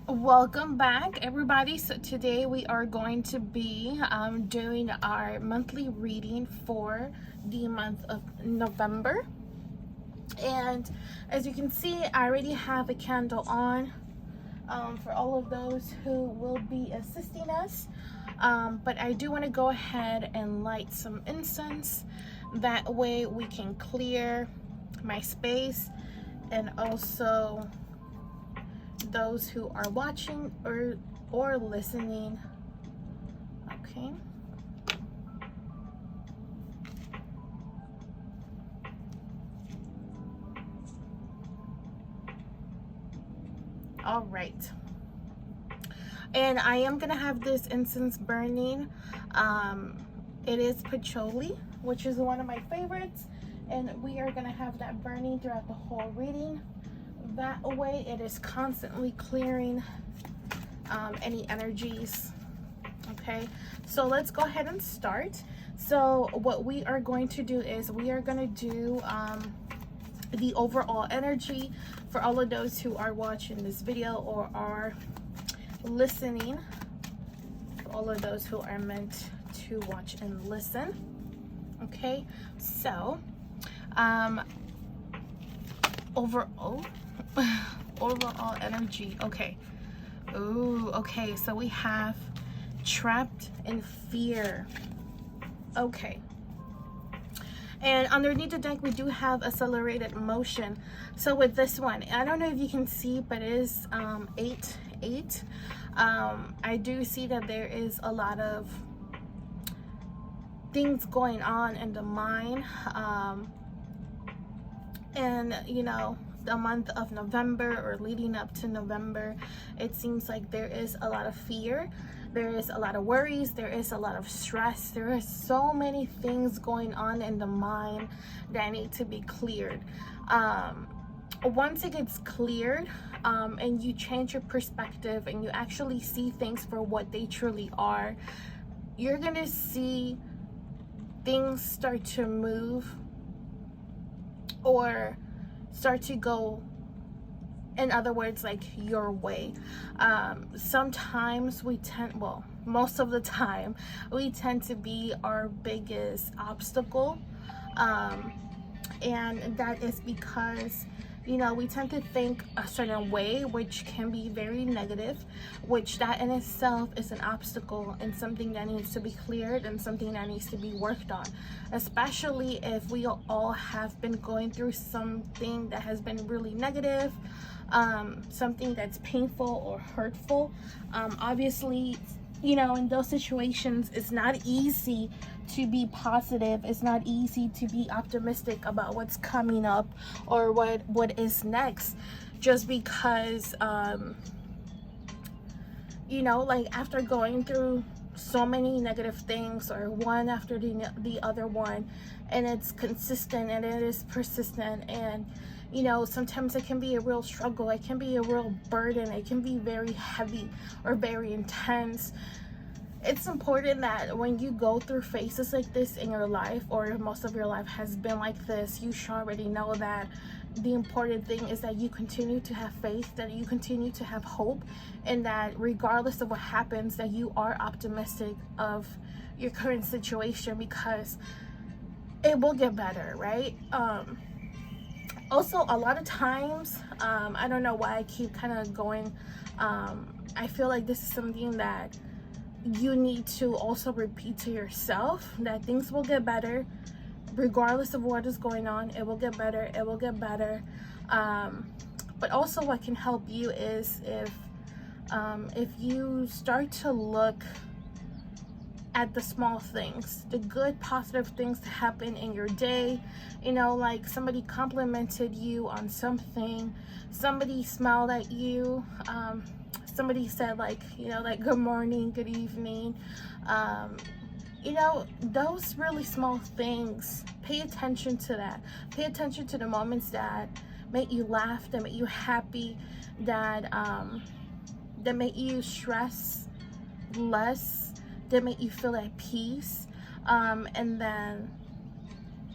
Welcome back, everybody. So today we are going to be doing our monthly reading for the month of November. And as you can see, I already have a candle on for all of those who will be assisting us. But I do want to go ahead and light some incense. That way we can clear my space, and also those who are watching or listening. Okay. All right. And I am gonna have this incense burning. It is patchouli, which is one of my favorites, and we are gonna have that burning throughout the whole reading. That way it is constantly clearing any energies. Okay, so let's go ahead and start. So what we are going to do is we are going to do the overall energy for all of those who are watching this video or are listening, for all of those who are meant to watch and listen. Okay, so overall energy. Okay. Ooh, okay, so we have trapped in fear. Okay. And underneath the deck we do have accelerated motion. So with this one, I don't know if you can see, but it is 8-8. I do see that there is a lot of things going on in the mind, and you know, the month of November or leading up to November, it seems like there is a lot of fear, there is a lot of worries, there is a lot of stress, there is so many things going on in the mind that need to be cleared. Once it gets cleared, and you change your perspective and you actually see things for what they truly are, you're gonna see things start to move or start to go, in other words, like your way. Sometimes we tend, well, most of the time we tend to be our biggest obstacle, and that is because, you know, we tend to think a certain way, which can be very negative, which that in itself is an obstacle and something that needs to be cleared and something that needs to be worked on, especially if we all have been going through something that has been really negative, something that's painful or hurtful. Obviously, you know, in those situations, it's not easy to be positive. It's not easy to be optimistic about what's coming up or what is next, just because you know, like after going through so many negative things, or one after the other one, and it's consistent and it is persistent, and you know, sometimes it can be a real struggle, it can be a real burden, it can be very heavy or very intense. It's important that when you go through phases like this in your life, or most of your life has been like this, you should already know that the important thing is that you continue to have faith, that you continue to have hope, and that regardless of what happens, that you are optimistic of your current situation, because it will get better, right? Also, a lot of times, I don't know why I keep kind of going, I feel like this is something that you need to also repeat to yourself, that things will get better regardless of what is going on. It will get better, it will get better. But also what can help you is if you start to look at the small things, the good positive things that happen in your day. You know, like somebody complimented you on something, somebody smiled at you, somebody said, like, you know, like good morning, good evening, you know, those really small things, pay attention to that. Pay attention to the moments that make you laugh, that make you happy, that make you stress less, that make you feel at peace. And then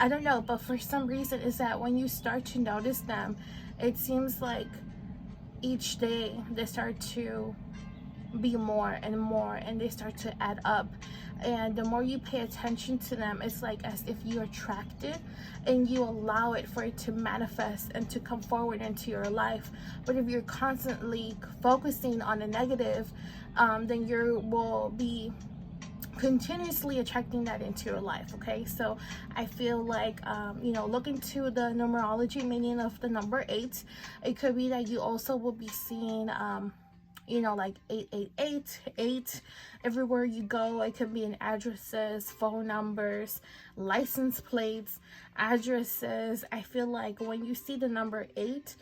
I don't know, but for some reason is that when you start to notice them, it seems like each day they start to be more and more, and they start to add up. And the more you pay attention to them, it's like as if you attract it and you allow it for it to manifest and to come forward into your life. But if you're constantly focusing on the negative, then you will be continuously attracting that into your life. Okay, so I feel like look into the numerology meaning of the number 8. It could be that you also will be seeing like 888, 8 everywhere you go. It could be in addresses, phone numbers, license plates, addresses. I feel like when you see the number 8,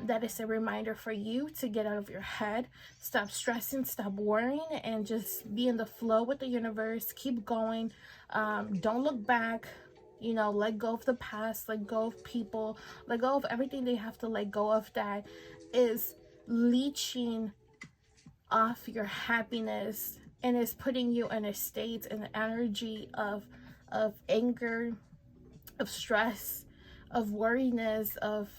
that is a reminder for you to get out of your head, stop stressing, stop worrying, and just be in the flow with the universe. Keep going. Don't look back. Let go of the past, let go of people, let go of everything they have to let go of that is leeching off your happiness and is putting you in a state and energy of anger, of stress, of worriness, of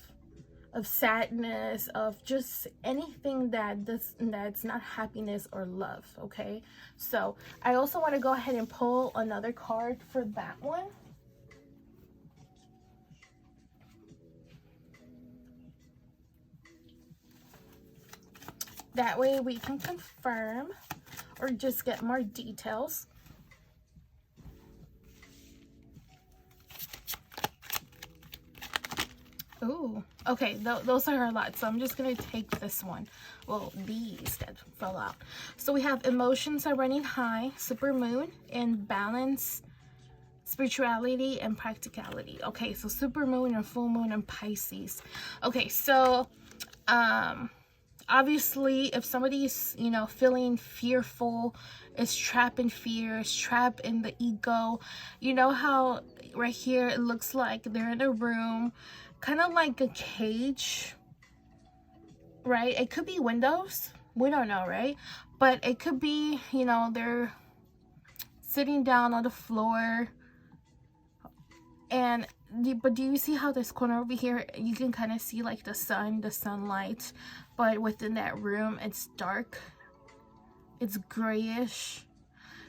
sadness, of just anything that's not happiness or love. Okay, so I also want to go ahead and pull another card for that one. That way we can confirm or just get more details. Ooh, okay, those are a lot, so I'm just gonna take this one. Well, these that fell out. So we have emotions are running high, super moon, and balance, spirituality, and practicality. Okay, so super moon and full moon and Pisces. Okay, so obviously if somebody's feeling fearful, is trapped in fear, is trapped in the ego, how right here it looks like they're in a room, kind of like a cage, right? It could be windows, we don't know, right? But it could be they're sitting down on the floor. And but do you see how this corner over here, you can kind of see like the sunlight, but within that room it's dark, it's grayish.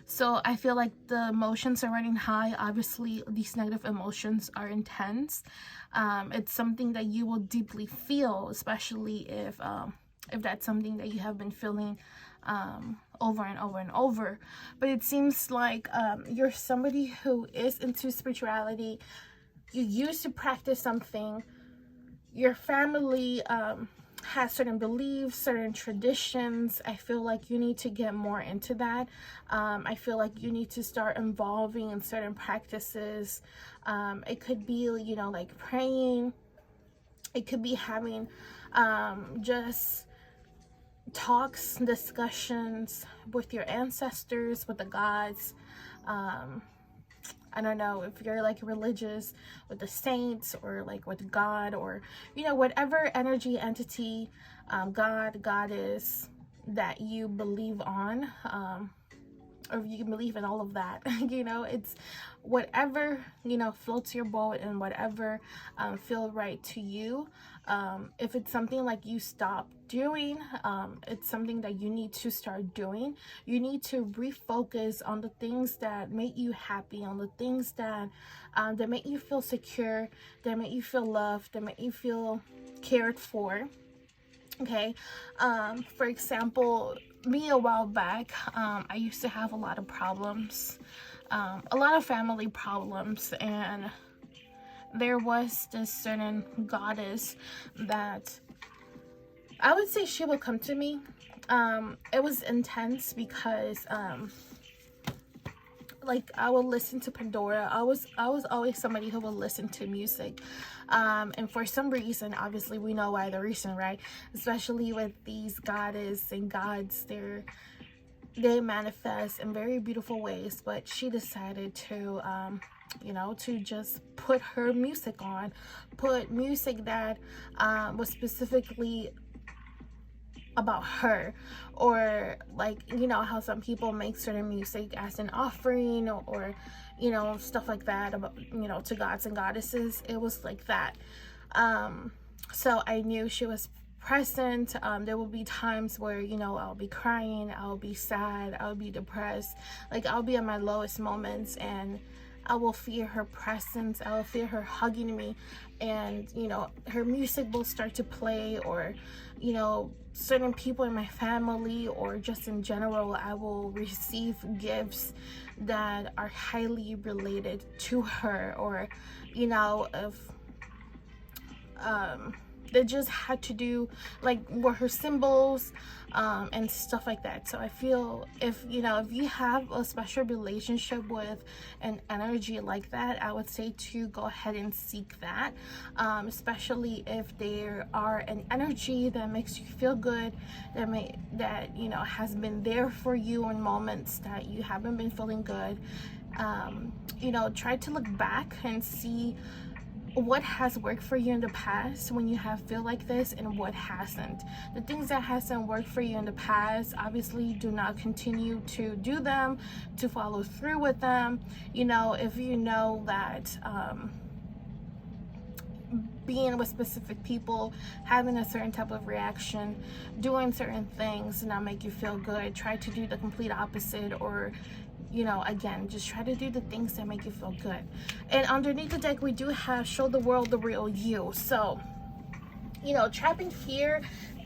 So I feel like the emotions are running high. Obviously these negative emotions are intense. It's something that you will deeply feel, especially if that's something that you have been feeling over and over and over. But it seems like you're somebody who is into spirituality. You used to practice something. Your family has certain beliefs, certain traditions. I feel like you need to get more into that. I feel like you need to start involving in certain practices. It could be like praying. It could be having just talks, discussions with your ancestors, with the gods. I don't know if you're like religious, with the saints, or like with God, or whatever energy, entity, God, goddess that you believe on, or you can believe in all of that. It's whatever floats your boat, and whatever feel right to you. If it's something like you stop doing, it's something that you need to start doing. You need to refocus on the things that make you happy, on the things that make you feel secure, that make you feel loved, that make you feel cared for. Okay, for example, me a while back, I used to have a lot of problems, a lot of family problems, and there was this certain goddess that I would say she would come to me. It was intense because like I would listen to Pandora. I was always somebody who would listen to music, and for some reason, obviously we know why the reason, right? Especially with these goddess and gods, they manifest in very beautiful ways. But she decided to to just put her music on, put music that was specifically about her, or like, you know how some people make certain music as an offering, or you know, stuff like that, about, you know, to gods and goddesses. It was like that. So I knew she was present. There will be times where, you know, I'll be crying, I'll be sad, I'll be depressed, like I'll be at my lowest moments, and I will feel her presence, I will feel her hugging me, and you know, her music will start to play, or you know, certain people in my family, or just in general, I will receive gifts that are highly related to her, or you know, if that just had to do like were her symbols, and stuff like that. So I feel, if you know, if you have a special relationship with an energy like that, I would say to go ahead and seek that, especially if there are an energy that makes you feel good, that you know, has been there for you in moments that you haven't been feeling good. You know, try to look back and see what has worked for you in the past when you have feel like this, and what hasn't. The things that hasn't worked for you in the past, obviously do not continue to do them, to follow through with them. You know, if you know that being with specific people, having a certain type of reaction, doing certain things not make you feel good, try to do the complete opposite, or you know, again, just try to do the things that make you feel good. And underneath the deck, we do have show the world the real you. So, you know, trapping fear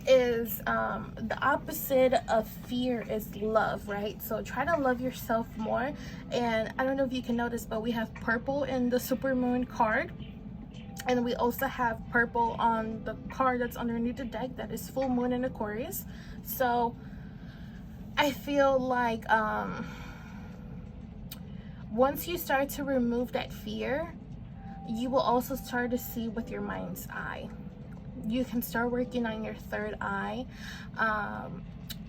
is the opposite of fear is love, right? So try to love yourself more. And I don't know if you can notice, but we have purple in the supermoon card, and we also have purple on the card that's underneath the deck, that is full moon in Aquarius. So I feel like once you start to remove that fear, you will also start to see with your mind's eye. You can start working on your third eye.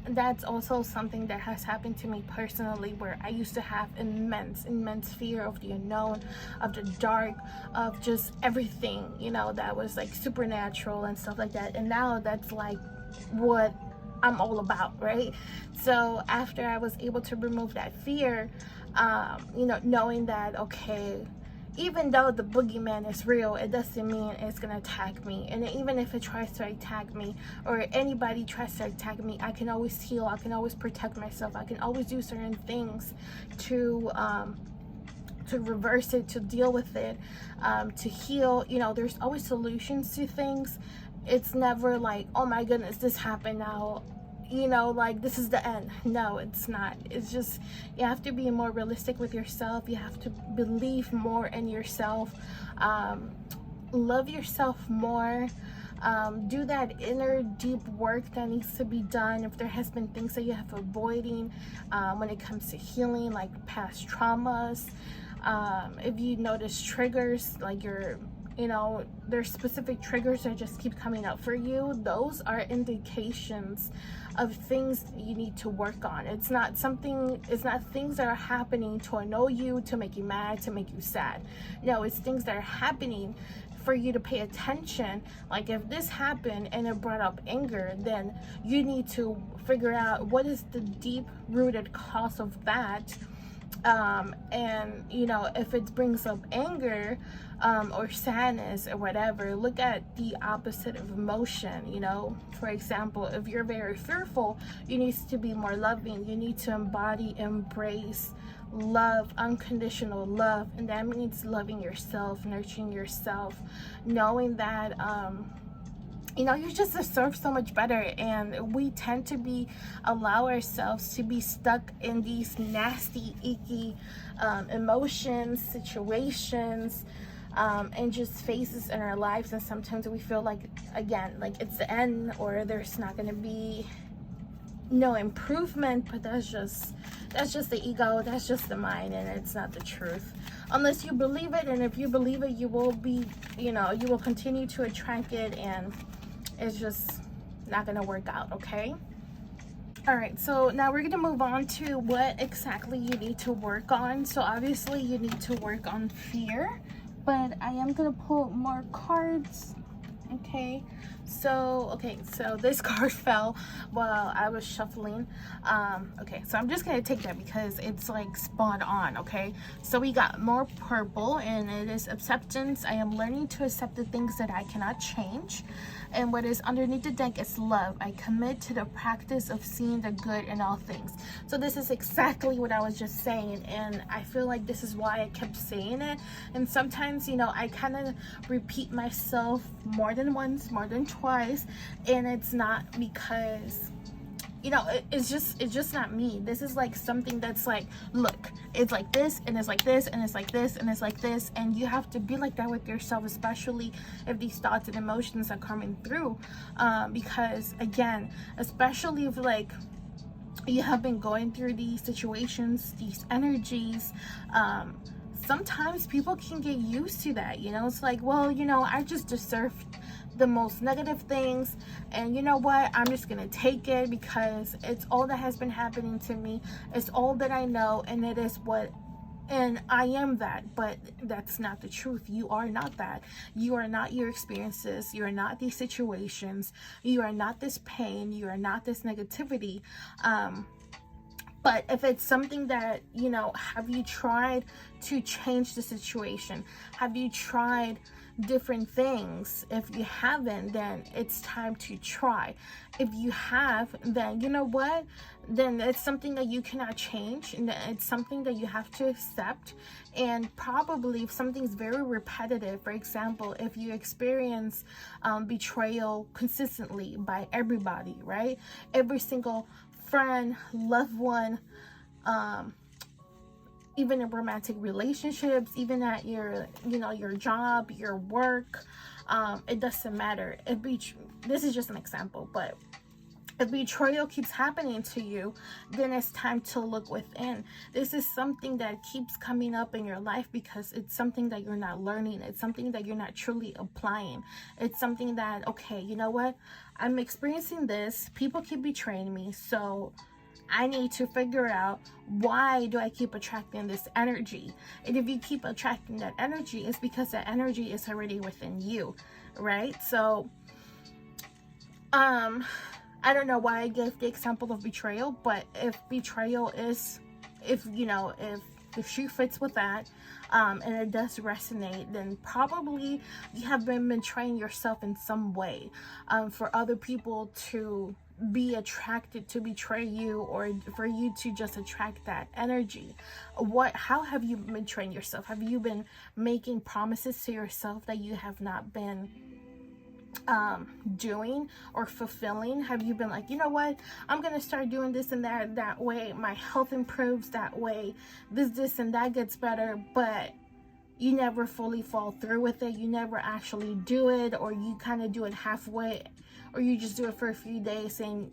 That's also something that has happened to me personally, where I used to have immense fear of the unknown, of the dark, of just everything, you know, that was like supernatural and stuff like that. And now that's like what I'm all about, right? So after I was able to remove that fear, you know, knowing that, okay, even though the boogeyman is real, it doesn't mean it's gonna attack me. And even if it tries to attack me, or anybody tries to attack me, I can always heal, I can always protect myself, I can always do certain things to reverse it, to deal with it, to heal. You know, there's always solutions to things. It's never like, oh my goodness, this happened now, you know, like this is the end. No, it's not. It's just, you have to be more realistic with yourself. You have to believe more in yourself, love yourself more, do that inner deep work that needs to be done. If there has been things that you have avoiding when it comes to healing, like past traumas, if you notice triggers, like you know, there's specific triggers that just keep coming up for you, those are indications of things that you need to work on. It's not things that are happening to annoy you, to make you mad, to make you sad. No, it's things that are happening for you to pay attention. Like if this happened and it brought up anger, then you need to figure out what is the deep rooted cause of that. And you know, if it brings up anger, or sadness or whatever, look at the opposite of emotion. You know, for example, if you're very fearful, you need to be more loving. You need to embody, embrace love, unconditional love, and that means loving yourself, nurturing yourself, knowing that you know, you just deserve so much better. And we tend to allow ourselves to be stuck in these nasty, icky emotions, situations, and just phases in our lives. And sometimes we feel like, again, like it's the end, or there's not going to be no improvement. But that's just the ego, that's just the mind, and it's not the truth unless you believe it. And if you believe it, you will be, you know, you will continue to attract it, and it's just not gonna work out. Okay, all right, so now we're gonna move on to what exactly you need to work on. So obviously you need to work on fear, but I am gonna pull more cards Okay, so this card fell while I was shuffling. Okay, so I'm just gonna take that because it's like spot on. Okay, so we got more purple, and it is acceptance. I am learning to accept the things that I cannot change. And what is underneath the deck is love. I commit to the practice of seeing the good in all things. So this is exactly what I was just saying, and I feel like this is why I kept saying it. And sometimes, you know, I kind of repeat myself more than once, more than twice, and it's not because, you know, it's just not me. This is like something that's like, look, it's like this, and it's like this, and it's like this, and it's like this, and you have to be like that with yourself, especially if these thoughts and emotions are coming through, because again, especially if like you have been going through these situations, these energies, sometimes people can get used to that. You know, it's like, well, you know, I just deserve the most negative things, and you know what, I'm just gonna take it because it's all that has been happening to me, it's all that I know, and it is what, and I am that. But that's not the truth. You are not that. You are not your experiences. You are not these situations. You are not this pain. You are not this negativity. But if it's something that, you know, have you tried to change the situation? Have you tried different things? If you haven't, then it's time to try. If you have, then you know what? Then it's something that you cannot change, and it's something that you have to accept. And probably if something's very repetitive, for example, if you experience betrayal consistently by everybody, right? Every single friend, loved one, even in romantic relationships, even at your, you know, your job, your work, it doesn't matter. This is just an example, but if betrayal keeps happening to you, then it's time to look within. This is something that keeps coming up in your life because it's something that you're not learning. It's something that you're not truly applying. It's something that, okay, you know what? I'm experiencing this. People keep betraying me. So I need to figure out, why do I keep attracting this energy? And if you keep attracting that energy, it's because that energy is already within you, right? So, I don't know why I gave the example of betrayal, but if betrayal is, if you know, if the shoe fits with that, and it does resonate, then probably you have been betraying yourself in some way, for other people to be attracted to betray you, or for you to just attract that energy. How have you been betraying yourself? Have you been making promises to yourself that you have not been doing or fulfilling? Have you been like, you know what, I'm gonna start doing this and that way my health improves, that way this and that gets better, but you never fully fall through with it? You never actually do it, or you kind of do it halfway, or you just do it for a few days and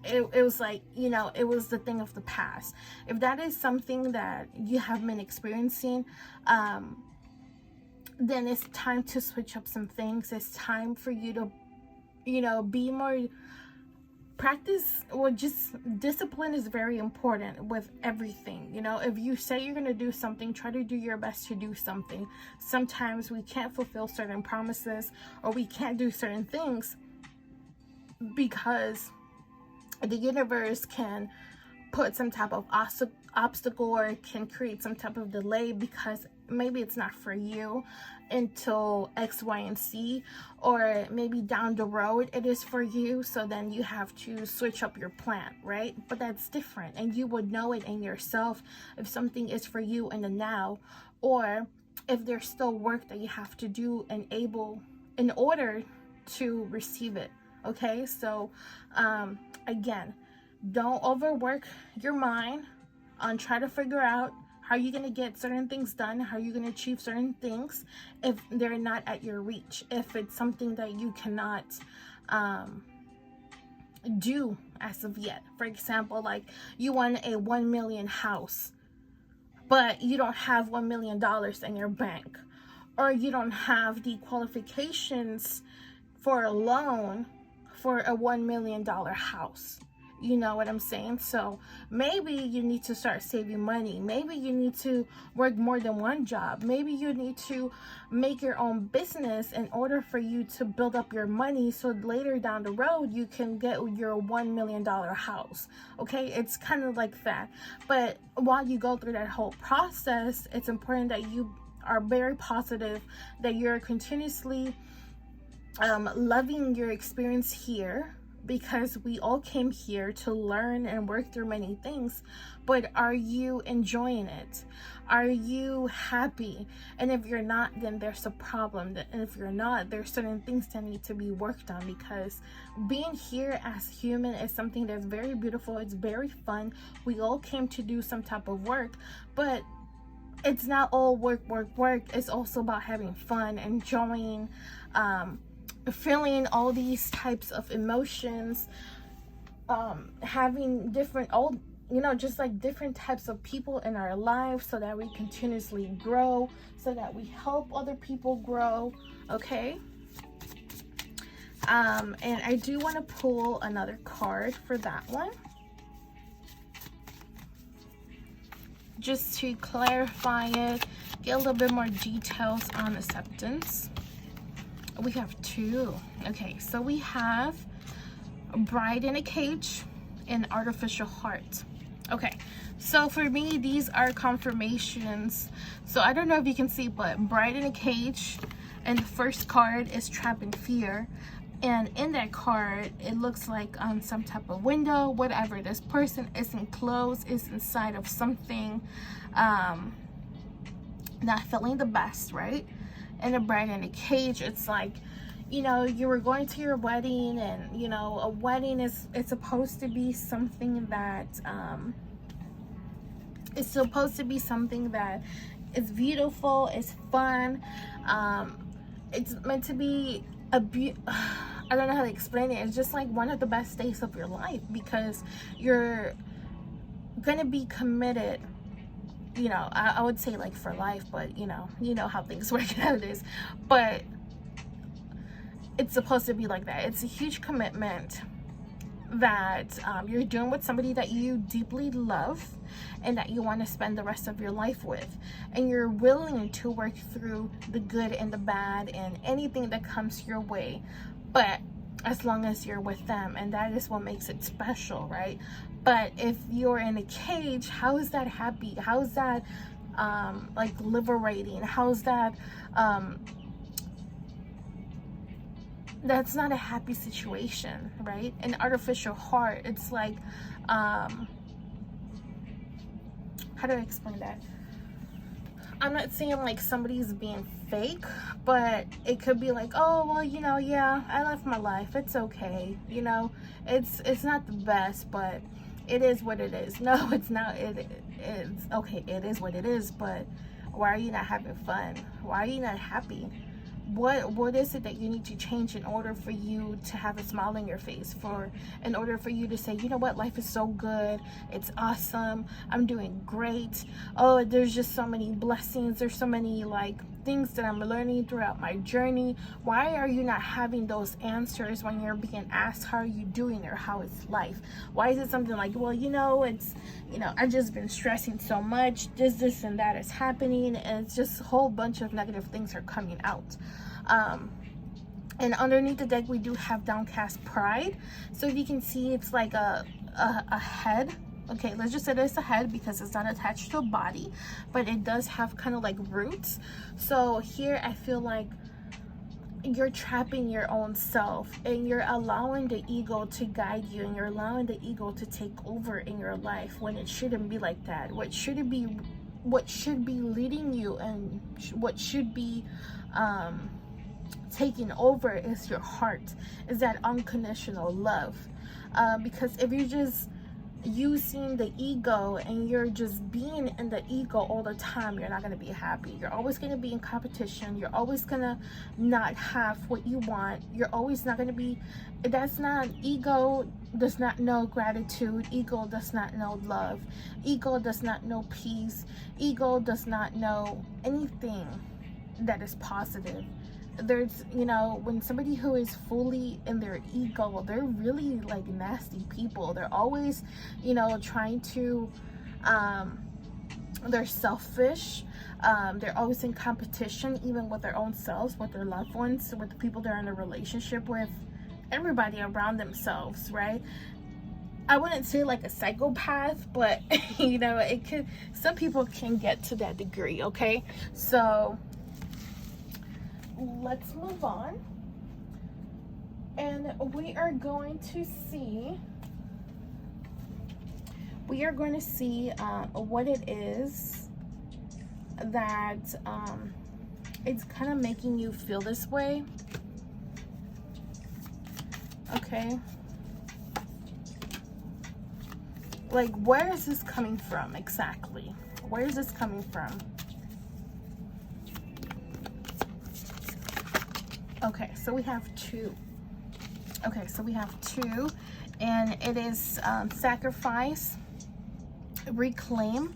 it was like, you know, it was the thing of the past. If that is something that you have been experiencing, then it's time to switch up some things. It's time for you to, you know, be more practice, or just discipline is very important with everything. You know, if you say you're going to do something, try to do your best to do something. Sometimes we can't fulfill certain promises, or we can't do certain things because the universe can put some type of obstacle, or can create some type of delay because maybe it's not for you until X, Y, and Z, or maybe down the road it is for you, so then you have to switch up your plan, right? But that's different, and you would know it in yourself if something is for you in the now, or if there's still work that you have to do in order to receive it. Okay, so again, don't overwork your mind on try to figure out how you're going to get certain things done, how you're going to achieve certain things if they're not at your reach, if it's something that you cannot do as of yet. For example, like you want a 1 million house, but you don't have $1 million in your bank, or you don't have the qualifications for a loan for a $1 million house. You know what I'm saying? So maybe you need to start saving money. Maybe you need to work more than one job. Maybe you need to make your own business in order for you to build up your money, so later down the road you can get your $1 million house. Okay, it's kind of like that. But while you go through that whole process, it's important that you are very positive, that you're continuously loving your experience here, because we all came here to learn and work through many things. But are you enjoying it? Are you happy? And if you're not, then there's a problem. And if you're not, there's certain things that need to be worked on, because being here as human is something that's very beautiful. It's very fun. We all came to do some type of work, but it's not all work. It's also about having fun, enjoying, feeling all these types of emotions, having different, just like different types of people in our lives, so that we continuously grow, so that we help other people grow. Okay. And I do want to pull another card for that one, just to clarify it, get a little bit more details on acceptance. We have two. Okay, so we have Bride in a Cage and Artificial Heart. Okay, so for me, these are confirmations. So I don't know if you can see, but Bride in a Cage, and the first card is Trap in Fear. And in that card, it looks like on some type of window, whatever. This person is enclosed, is inside of something, not feeling the best, right? And a Bride in a Cage, it's like, you were going to your wedding, and a wedding it's supposed to be something that it's supposed to be something that is beautiful, is fun, it's meant to be I don't know how to explain it. It's just like one of the best days of your life, because you're gonna be committed, I would say like for life, but you know how things work out is, but it's supposed to be like that. It's a huge commitment that you're doing with somebody that you deeply love and that you want to spend the rest of your life with, and you're willing to work through the good and the bad and anything that comes your way, but as long as you're with them, and that is what makes it special, right? But if you're in a cage, how is that happy? How is that like liberating? How is that that's not a happy situation, right? An artificial heart, it's like how do I explain that? I'm not saying like somebody's being fake, but it could be like, oh well, yeah, I left my life, it's okay, it's not the best, but it is what it is. No, it's not. It's okay, it is what it is, but why are you not having fun? Why are you not happy? What is it that you need to change in order for you to have a smile on your face, in order for you to say, you know what, life is so good, it's awesome, I'm doing great, oh, there's just so many blessings, there's so many like things that I'm learning throughout my journey. Why are you not having those answers when you're being asked how are you doing or how is life? Why is it something like, well, it's I've just been stressing so much, this and that is happening, and it's just a whole bunch of negative things are coming out. And underneath the deck we do have Downcast Pride. So if you can see, it's like a head. Okay, let's just say it's a head because it's not attached to a body, but it does have kind of like roots. So here I feel like you're trapping your own self, and you're allowing the ego to guide you, and you're allowing the ego to take over in your life, when it shouldn't be like that. What should be leading you, and what should be taking over is your heart, is that unconditional love. Because if you're just using the ego and you're just being in the ego all the time, you're not going to be happy. You're always going to be in competition. You're always going to not have what you want. You're always not going to be, ego does not know gratitude. Ego does not know love. Ego does not know peace. Ego does not know anything that is positive. There's, you know, when somebody who is fully in their ego, they're really like nasty people. They're always, you know, trying to, they're selfish. They're always in competition, even with their own selves, with their loved ones, with the people they're in a relationship with, everybody around themselves, right? I wouldn't say like a psychopath, but you know, it could, some people can get to that degree, okay? So let's move on. And we are going to see what it is that it's kind of making you feel this way. Okay, like, where is this coming from exactly? Where is this coming from? Okay, so we have two. Okay, so we have two, and it is sacrifice, reclaim.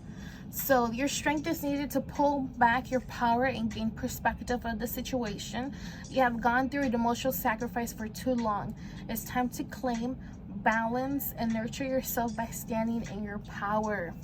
So your strength is needed to pull back your power and gain perspective of the situation. You have gone through an emotional sacrifice for too long. It's time to claim, balance, and nurture yourself by standing in your power.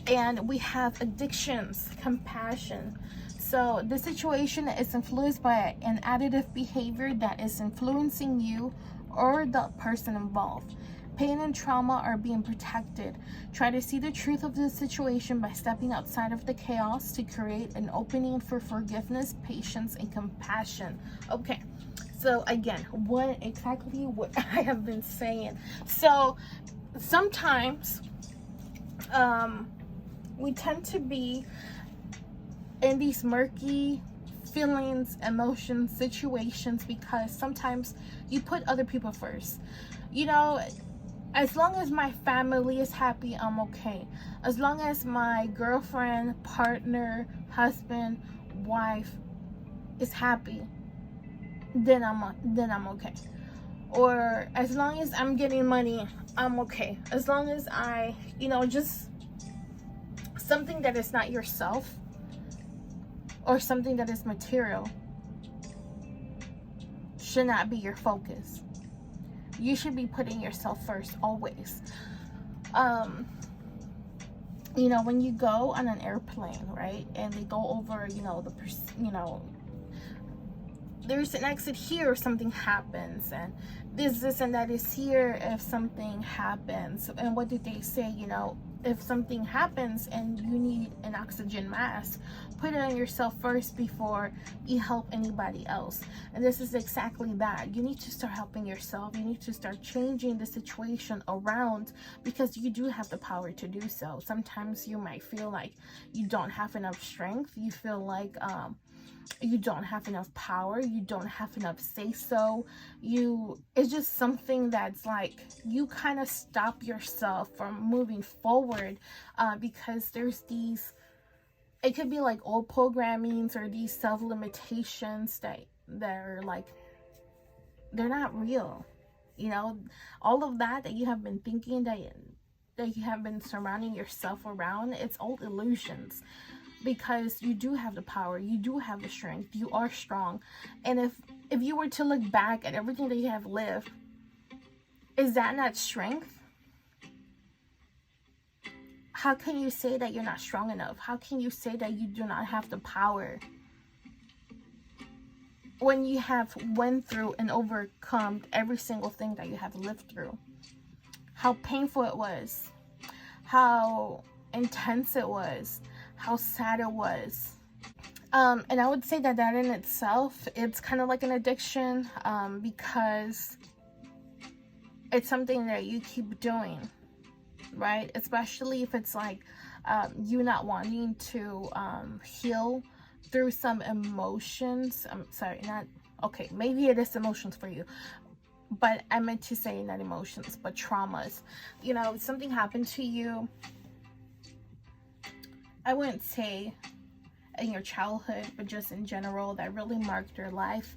And we have addictions, compassion. So the situation is influenced by an additive behavior that is influencing you or the person involved. Pain and trauma are being protected. Try to see the truth of the situation by stepping outside of the chaos to create an opening for forgiveness, patience, and compassion. Okay, so again, what I have been saying. So sometimes we tend to be in these murky feelings, emotions, situations because sometimes you put other people first. You know, as long as my family is happy, I'm okay. As long as my girlfriend, partner, husband, wife is happy, then I'm okay. Or as long as I'm getting money, I'm okay. As long as I, you know, just something that is not yourself or something that is material should not be your focus. You should be putting yourself first always. You know, when you go on an airplane, right, and they go over, you know, there's an exit here if something happens, and this and that is here if something happens. And what did they say? You know, if something happens and you need an oxygen mask, put it on yourself first before you help anybody else. And this is exactly that. You need to start helping yourself. You need to start changing the situation around, because you do have the power to do so. Sometimes you might feel like you don't have enough strength. You feel like you don't have enough power, you don't have enough say-so. It's just something that's like you kind of stop yourself from moving forward, because there's these, it could be like old programmings or these self-limitations that are like, they're not real. You know, all of that you have been thinking, that you have been surrounding yourself around, it's all illusions. Because you do have the power, you do have the strength, you are strong. And if you were to look back at everything that you have lived, is that not strength? How can you say that you're not strong enough? How can you say that you do not have the power when you have went through and overcome every single thing that you have lived through? How painful it was, how intense it was, how sad it was. And I would say that in itself, it's kind of like an addiction, because it's something that you keep doing, right? Especially if it's like you not wanting to heal through some emotions. I'm sorry, not, okay, maybe it is emotions for you, but I meant to say not emotions, but traumas. You know, something happened to you, I wouldn't say in your childhood, but just in general, that really marked your life.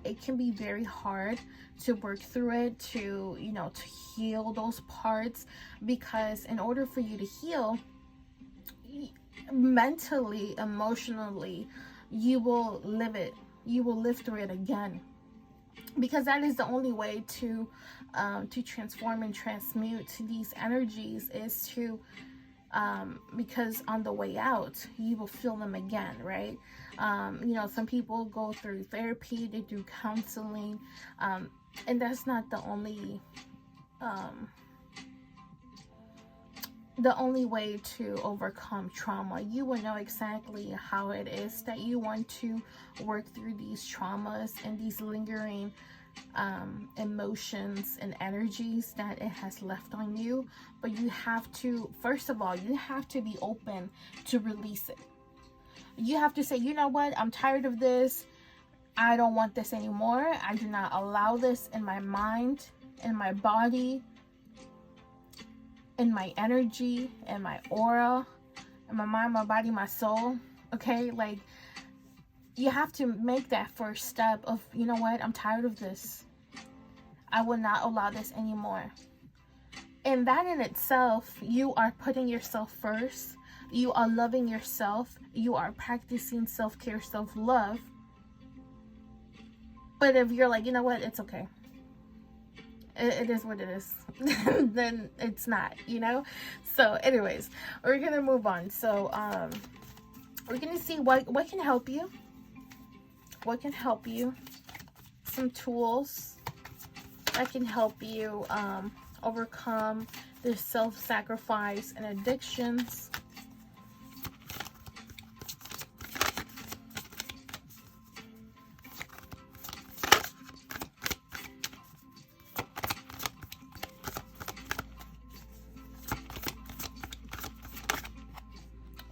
It can be very hard to work through it, to, you know, to heal those parts, because in order for you to heal mentally, emotionally, you will live it. you will live through it again, because that is the only way to transform and transmute these energies, is to because on the way out you will feel them again, right? You know, some people go through therapy, they do counseling, and that's not the only way to overcome trauma. You will know exactly how it is that you want to work through these traumas and these lingering emotions and energies that it has left on you. But you have to, first of all, you have to be open to release it. You have to say, you know what, I'm tired of this. I don't want this anymore. I do not allow this in my mind, in my body, in my energy, in my aura, in my mind, my body, my soul. Okay, like, you have to make that first step of, you know what, I'm tired of this. I will not allow this anymore. And that in itself, you are putting yourself first. You are loving yourself. You are practicing self-care, self-love. But if you're like, you know what, it's okay, it is what it is, then it's not, you know? So anyways, we're gonna move on. So we're gonna see what can help you. What can help you? Some tools that can help you overcome the self-sacrifice and addictions.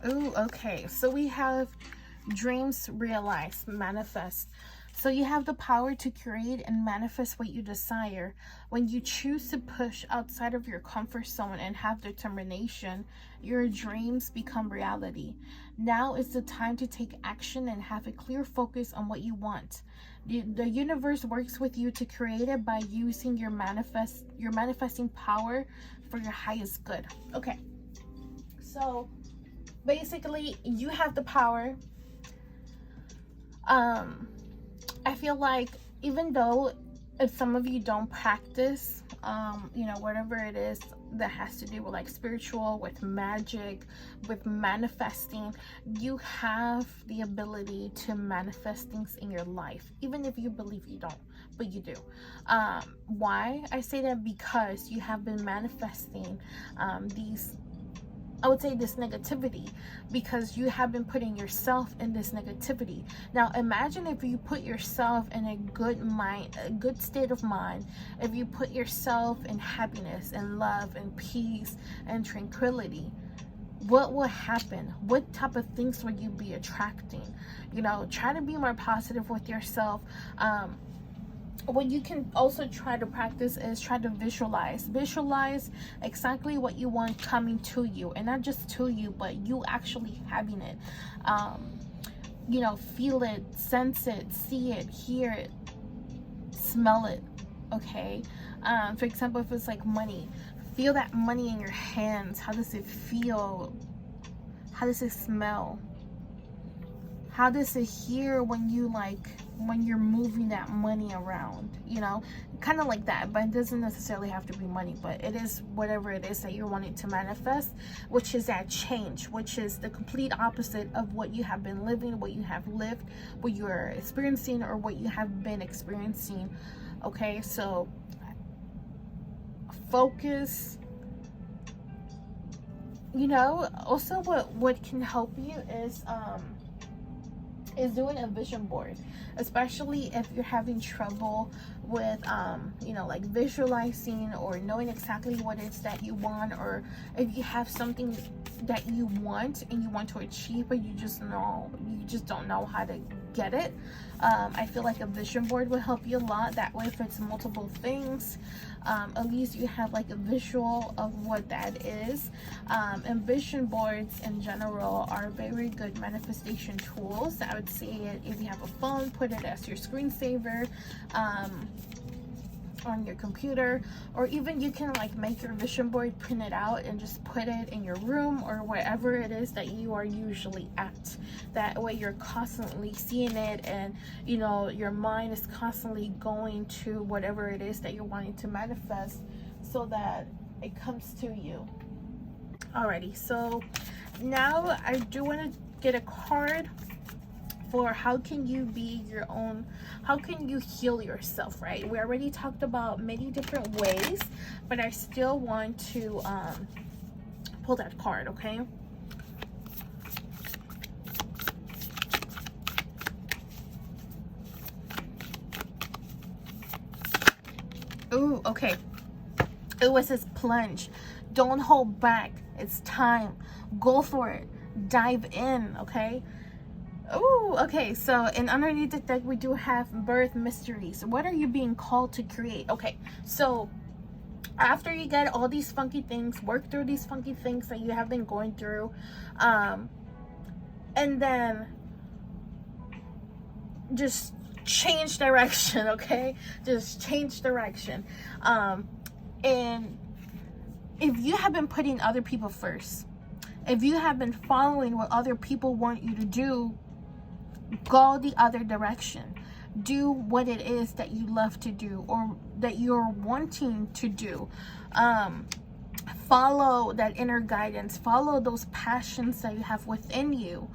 Ooh, okay. So we have dreams realized, manifest. So you have the power to create and manifest what you desire. When you choose to push outside of your comfort zone and have determination, your dreams become reality. Now is the time to take action and have a clear focus on what you want. The universe works with you to create it by using your manifesting power for your highest good. Okay. So basically, you have the power. I feel like, even though if some of you don't practice, you know, whatever it is that has to do with like spiritual, with magic, with manifesting, you have the ability to manifest things in your life, even if you believe you don't, but you do. Why I say that? Because you have been manifesting I would say this negativity, because you have been putting yourself in this negativity. Now imagine if you put yourself in a good state of mind, if you put yourself in happiness and love and peace and tranquility, what will happen? What type of things will you be attracting? You know, try to be more positive with yourself. What you can also try to practice is try to visualize exactly what you want coming to you, and not just to you, but you actually having it. You know, feel it, sense it, see it, hear it, smell it. Okay. For example, if it's like money, feel that money in your hands. How does it feel? How does it smell? How does it hear when you're moving that money around? You know, kind of like that. But it doesn't necessarily have to be money, but it is whatever it is that you're wanting to manifest, which is that change, which is the complete opposite of what you have been living, what you have lived, what you're experiencing, or what you have been experiencing. Okay, so focus. You know, also what can help you is doing a vision board, especially if you're having trouble with you know, like visualizing or knowing exactly what it is that you want, or if you have something that you want and you want to achieve, but you just don't know how to get it. I feel like a vision board will help you a lot. That way, if it's multiple things, at least you have like a visual of what that is. And vision boards in general are very good manifestation tools. I would say, if you have a phone, put it as your screensaver. on your computer, or even you can like make your vision board, print it out, and just put it in your room or wherever it is that you are usually at. That way you're constantly seeing it, and you know, your mind is constantly going to whatever it is that you're wanting to manifest, so that it comes to you. Alrighty, so now I do want to get a card for how can you be your own, how can you heal yourself, right? We already talked about many different ways, but I still want to pull that card, okay? Ooh, okay. It was his plunge. Don't hold back. It's time. Go for it. Dive in, okay? Oh, okay. So, and underneath the deck, we do have birth mysteries. What are you being called to create? Okay, so after you get all these funky things, work through these funky things that you have been going through, and then just change direction, okay? Just change direction. And if you have been putting other people first, if you have been following what other people want you to do, go the other direction. Do what it is that you love to do, or that you're wanting to do. Follow that inner guidance. Follow those passions that you have within you.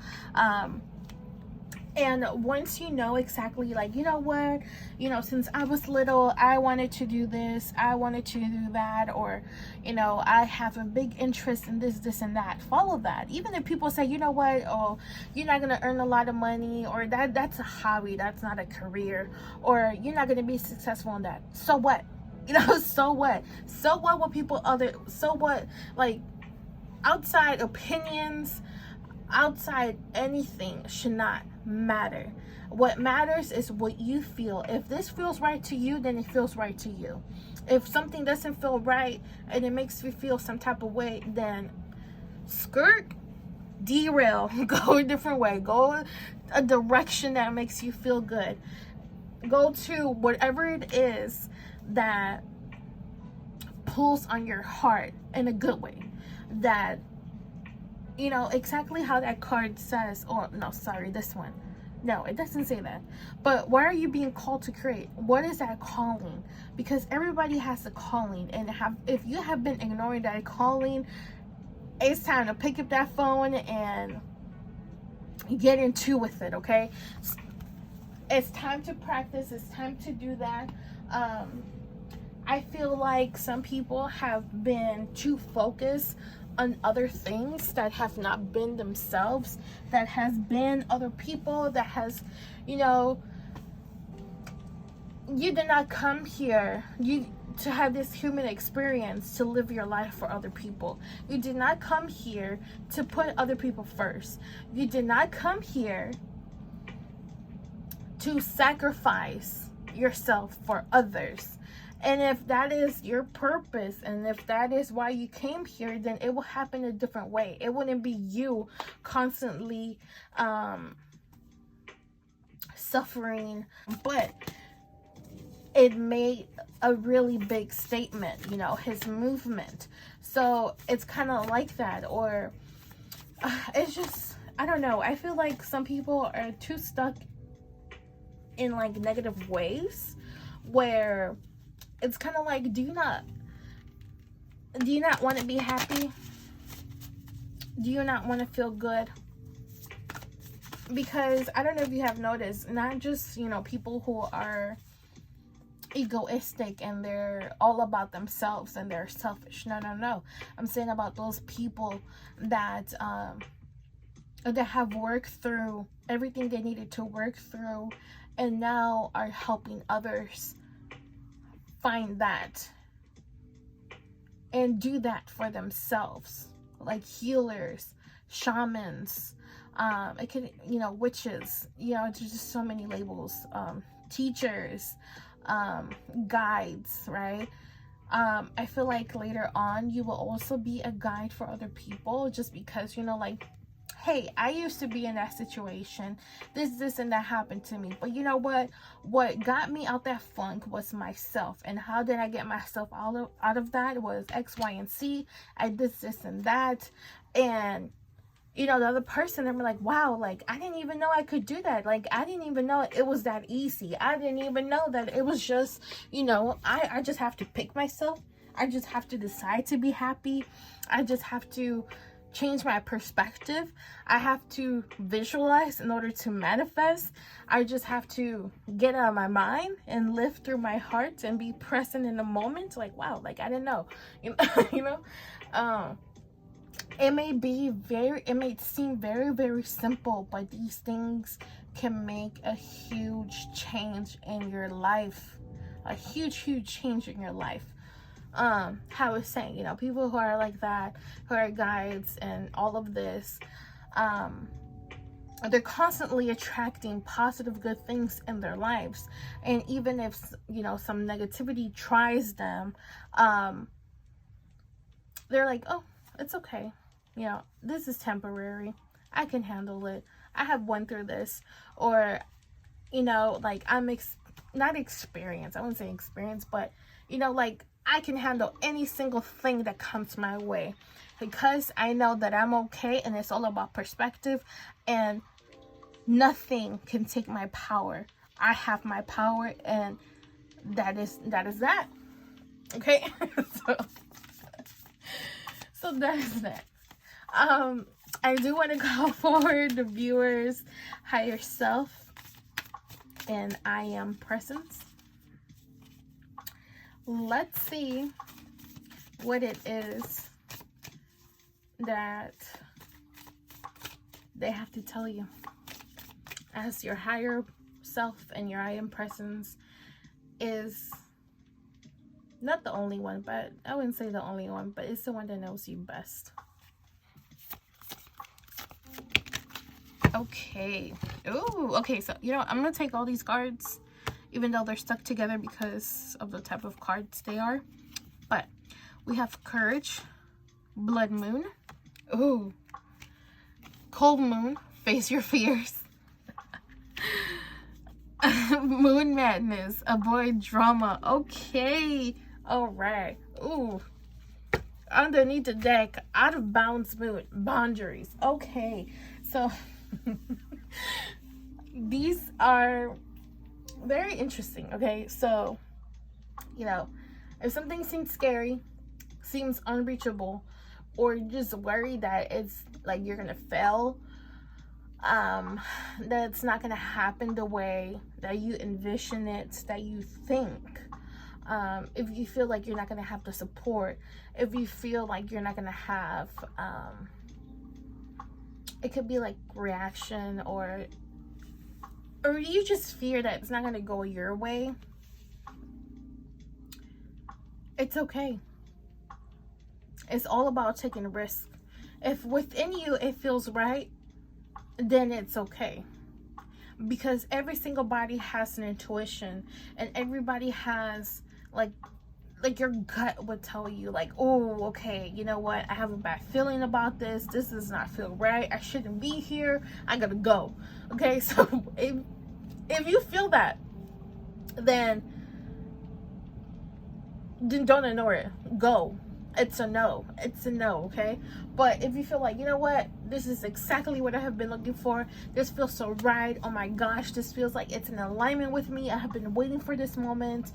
And once you know exactly, like, you know what, you know, since I was little, I wanted to do this, I wanted to do that, or, you know, I have a big interest in this and that. Follow that. Even if people say, you know what, oh, you're not going to earn a lot of money, or that's a hobby, that's not a career, or you're not going to be successful in that. So what? You know, so what? So what people so what, like, outside opinions, outside anything should not matter. What matters is what you feel. If this feels right to you, then it feels right to you. If something doesn't feel right and it makes you feel some type of way, then skirt, derail, go a different way, go a direction that makes you feel good. Go to whatever it is that pulls on your heart in a good way, that, you know, exactly how that card says. Or no, sorry, this one, no, it doesn't say that. But what are you being called to create? What is that calling? Because everybody has a calling, and if you have been ignoring that calling, it's time to pick up that phone and get into with it, okay? It's time to practice. It's time to do that. I feel like some people have been too focused on other things that have not been themselves, that has been other people, that has, you know, you did not come here to have this human experience to live your life for other people. You did not come here to put other people first. You did not come here to sacrifice yourself for others. And if that is your purpose, and if that is why you came here, then it will happen a different way. It wouldn't be you constantly suffering. But it made a really big statement, you know, his movement. So it's kind of like that. Or it's just, I don't know. I feel like some people are too stuck in like negative ways, where it's kind of like, do you not want to be happy? Do you not want to feel good? Because I don't know if you have noticed, not just, you know, people who are egoistic and they're all about themselves and they're selfish. No. I'm saying about those people that have worked through everything they needed to work through, and now are helping others find that and do that for themselves, like healers, shamans, it can, you know, witches, you know, there's just so many labels, teachers, guides, right? I feel like later on you will also be a guide for other people, just because, you know, like hey, I used to be in that situation, this and that happened to me, but you know what got me out that funk was myself. And how did I get myself out of that? Was X, Y, and Z. I did this and that. And you know, the other person, they're like, wow, like, I didn't even know I could do that. Like, I didn't even know it was that easy. I didn't even know that it was just, you know, I just have to pick myself. I just have to decide to be happy. I just have to change my perspective. I have to visualize in order to manifest. I just have to get out of my mind and live through my heart and be present in the moment. Like, wow, like, I didn't know, you know, it may seem very, very simple, but these things can make a huge change in your life. A huge change in your life. How I was saying, you know, people who are like that, who are guides and all of this, they're constantly attracting positive, good things in their lives. And even if, you know, some negativity tries them, they're like, oh, it's okay. You know, this is temporary. I can handle it. I have went through this. Or, you know, like, not experience. I wouldn't say experience, but, you know, like, I can handle any single thing that comes my way. Because I know that I'm okay, and it's all about perspective. And nothing can take my power. I have my power, and that is that. Okay? So that is that. I do want to call forward the viewers' higher self and I am presence. Let's see what it is that they have to tell you as your higher self and your I am presence is not the only one, but I wouldn't say the only one, but it's the one that knows you best. Okay. Ooh, okay, so, you know, I'm going to take all these cards, even though they're stuck together because of the type of cards they are. But we have Courage, Blood Moon, ooh, Cold Moon, Face Your Fears, Moon Madness, Avoid Drama. Okay. All right. Ooh. Underneath the deck, Out of Bounds Moon, Boundaries. Okay. So these are very interesting. Okay, so, you know, if something seems scary, seems unreachable, or just worried that it's like you're gonna fail, that it's not gonna happen the way that you envision it, that you think, if you feel like you're not gonna have the support, if you feel like you're not gonna have it could be like reaction, or you just fear that it's not going to go your way, it's okay. It's all about taking a risk. If within you it feels right, then it's okay. Because every single body has an intuition, and everybody has like your gut would tell you, like, oh, okay, you know what, I have a bad feeling about this does not feel right, I shouldn't be here, I gotta go. Okay, so if you feel that, then don't ignore it. Go. It's a no, okay? But if you feel like, you know what, this is exactly what I have been looking for, this feels so right, oh my gosh, this feels like it's in alignment with me, I have been waiting for this moment,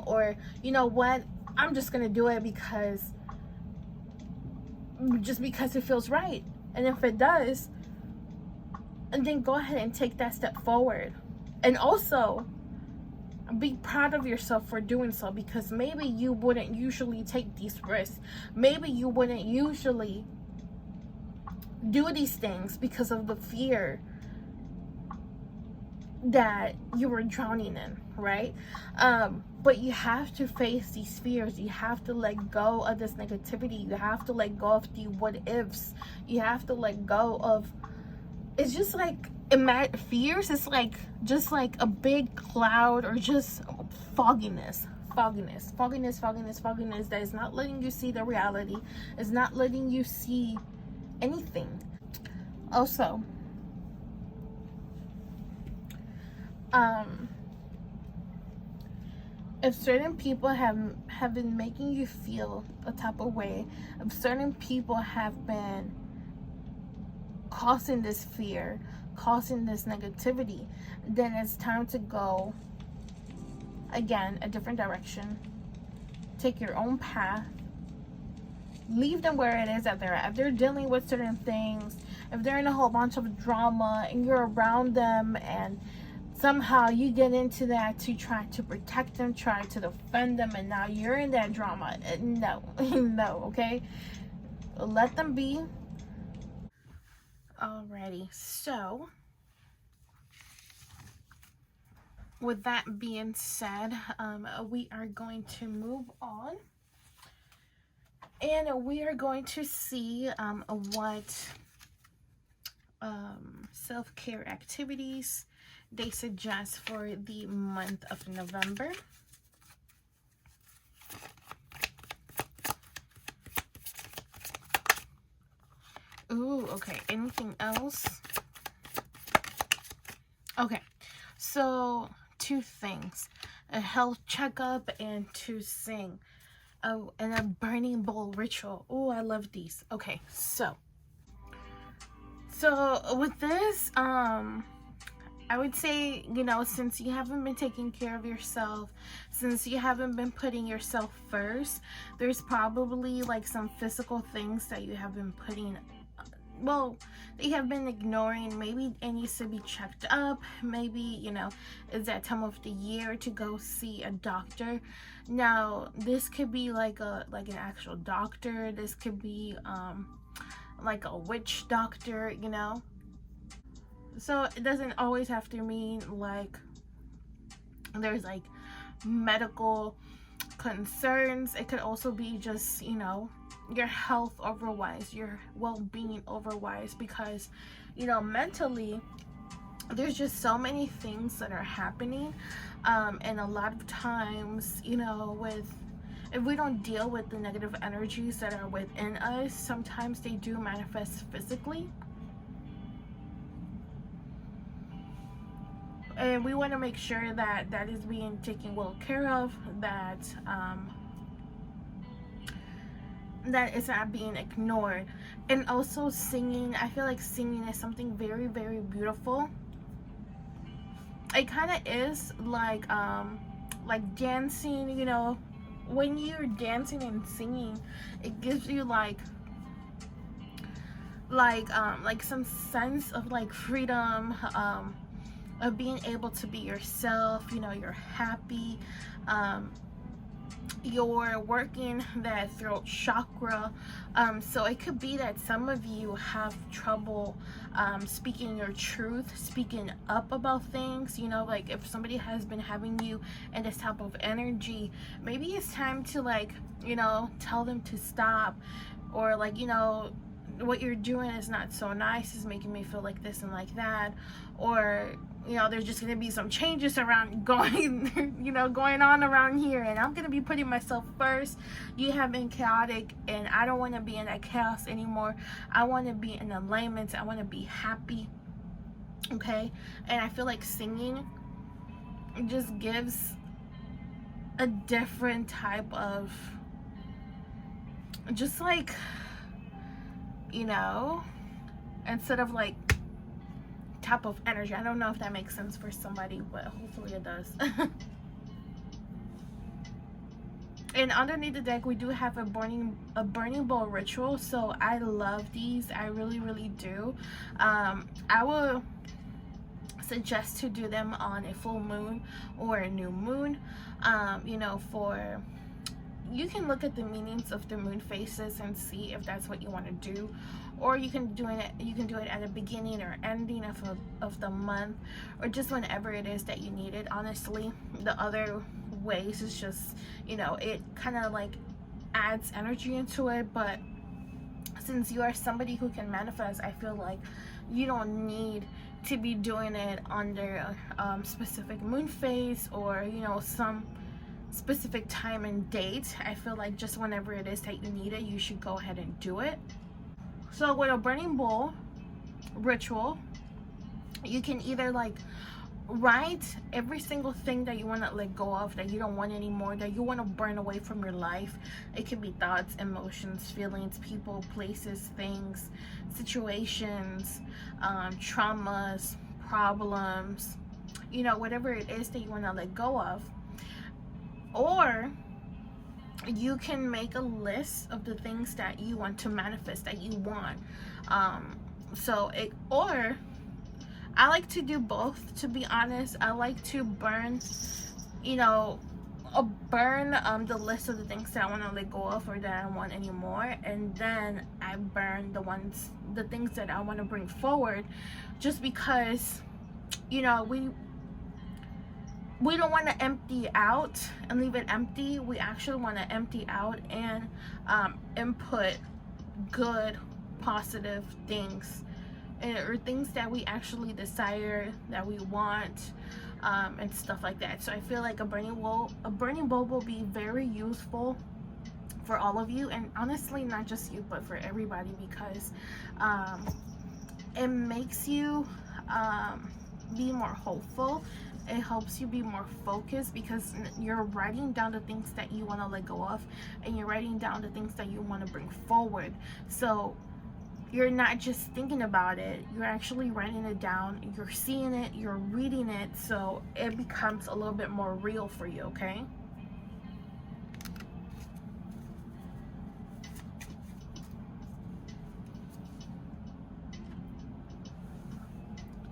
or you know what, I'm just gonna do it because it feels right. And if it does, and then go ahead and take that step forward. And also be proud of yourself for doing so, because maybe you wouldn't usually take these risks, maybe you wouldn't usually do these things because of the fear that you were drowning in, right? But you have to face these fears, you have to let go of this negativity, you have to let go of the what ifs, you have to let go of, it's just like, fears is like just like a big cloud, or just fogginess that is not letting you see the reality, is not letting you see anything. Also, um, if certain people have been making you feel a type of way, if certain people have been causing this fear, causing this negativity, then it's time to go again a different direction. Take your own path. Leave them where it is that they're at. If they're dealing with certain things, if they're in a whole bunch of drama and you're around them and somehow you get into that to try to protect them, try to defend them, and now you're in that drama. No, no, okay? Let them be. Alrighty, so with that being said, we are going to move on. And we are going to see what self-care activities they suggest for the month of November. Ooh, okay. Anything else? Okay. So, 2 things. A health checkup and to sing. Oh, and a burning bowl ritual. Oh, I love these. Okay, so with this, I would say, you know, since you haven't been taking care of yourself, since you haven't been putting yourself first, there's probably like some physical things that you have been putting, well, they have been ignoring. Maybe it needs to be checked up. Maybe, you know, it's that time of the year to go see a doctor. Now, this could be like an actual doctor. This could be like a witch doctor, you know. So it doesn't always have to mean like there's like medical concerns. It could also be just, you know, your health otherwise, your well-being otherwise, because, you know, mentally there's just so many things that are happening, and a lot of times, you know, if we don't deal with the negative energies that are within us, sometimes they do manifest physically. And we want to make sure that that is being taken well care of, that that is not being ignored. And also singing, I feel like singing is something very, very beautiful. It kind of is like dancing, you know. When you're dancing and singing, it gives you like some sense of like freedom, of being able to be yourself. You know, you're happy, you're working that throat chakra. So it could be that some of you have trouble speaking your truth, speaking up about things. You know, like if somebody has been having you in this type of energy, maybe it's time to, like, you know, tell them to stop, or like, you know, what you're doing is not so nice, is making me feel like this and like that. Or, you know, there's just going to be some changes around going, you know, going on around here, and I'm going to be putting myself first. You have been chaotic, and I don't want to be in that chaos anymore. I want to be in alignment. I want to be happy. Okay? And I feel like singing just gives a different type of, just like, you know, instead of like type of energy. I don't know if that makes sense for somebody, but hopefully it does. And underneath the deck, we do have a burning bowl ritual. So I love these. I really, really do. I will suggest to do them on a full moon or a new moon. You know, you can look at the meanings of the moon phases and see if that's what you want to do, or you can do it at the beginning or ending of the month, or just whenever it is that you need it. Honestly, the other ways is just, you know, it kind of like adds energy into it. But since you are somebody who can manifest, I feel like you don't need to be doing it under a specific moon phase, or, you know, some specific time and date. I feel like just whenever it is that you need it, you should go ahead and do it. So with a burning bowl, ritual. You can either like write every single thing that you want to let go of, that you don't want anymore, that you want to burn away from your life. It could be thoughts, emotions, feelings, people, places, things, situations, traumas, problems, you know, whatever it is that you want to let go of. Or you can make a list of the things that you want to manifest, that you want. Or I like to do both, to be honest. I like to burn, you know, burn the list of the things that I want to let go of or that I don't want anymore, and then I burn the things that I want to bring forward, just because, you know, we don't want to empty out and leave it empty. We actually want to empty out and input good, positive things, or things that we actually desire, that we want, and stuff like that. So I feel like a burning bulb will be very useful for all of you, and honestly not just you but for everybody, because it makes you be more hopeful. It helps you be more focused, because you're writing down the things that you want to let go of, and you're writing down the things that you want to bring forward. So you're not just thinking about it, you're actually writing it down, you're seeing it, you're reading it, so it becomes a little bit more real for you, okay?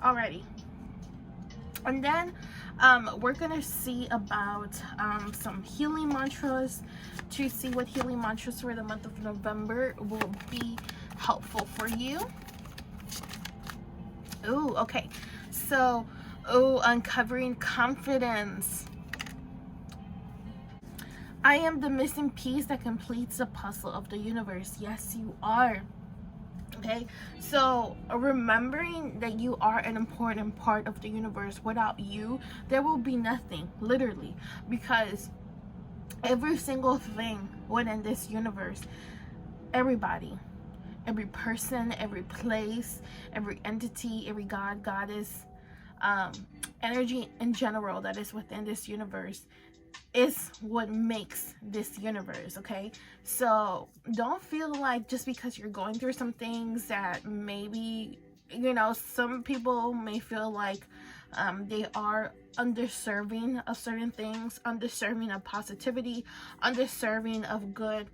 Alrighty. And then we're gonna see about some healing mantras, to see what healing mantras for the month of November will be helpful for you. Ooh, okay. So, uncovering confidence. I am the missing piece that completes the puzzle of the universe. Yes, you are. Okay, so remembering that you are an important part of the universe. Without you, there will be nothing, literally, because every single thing within this universe, everybody, every person, every place, every entity, every god, goddess, energy in general that is within this universe is what makes this universe, okay? So don't feel like just because you're going through some things that maybe, you know, some people may feel like they are underserving of certain things, underserving of positivity, underserving of good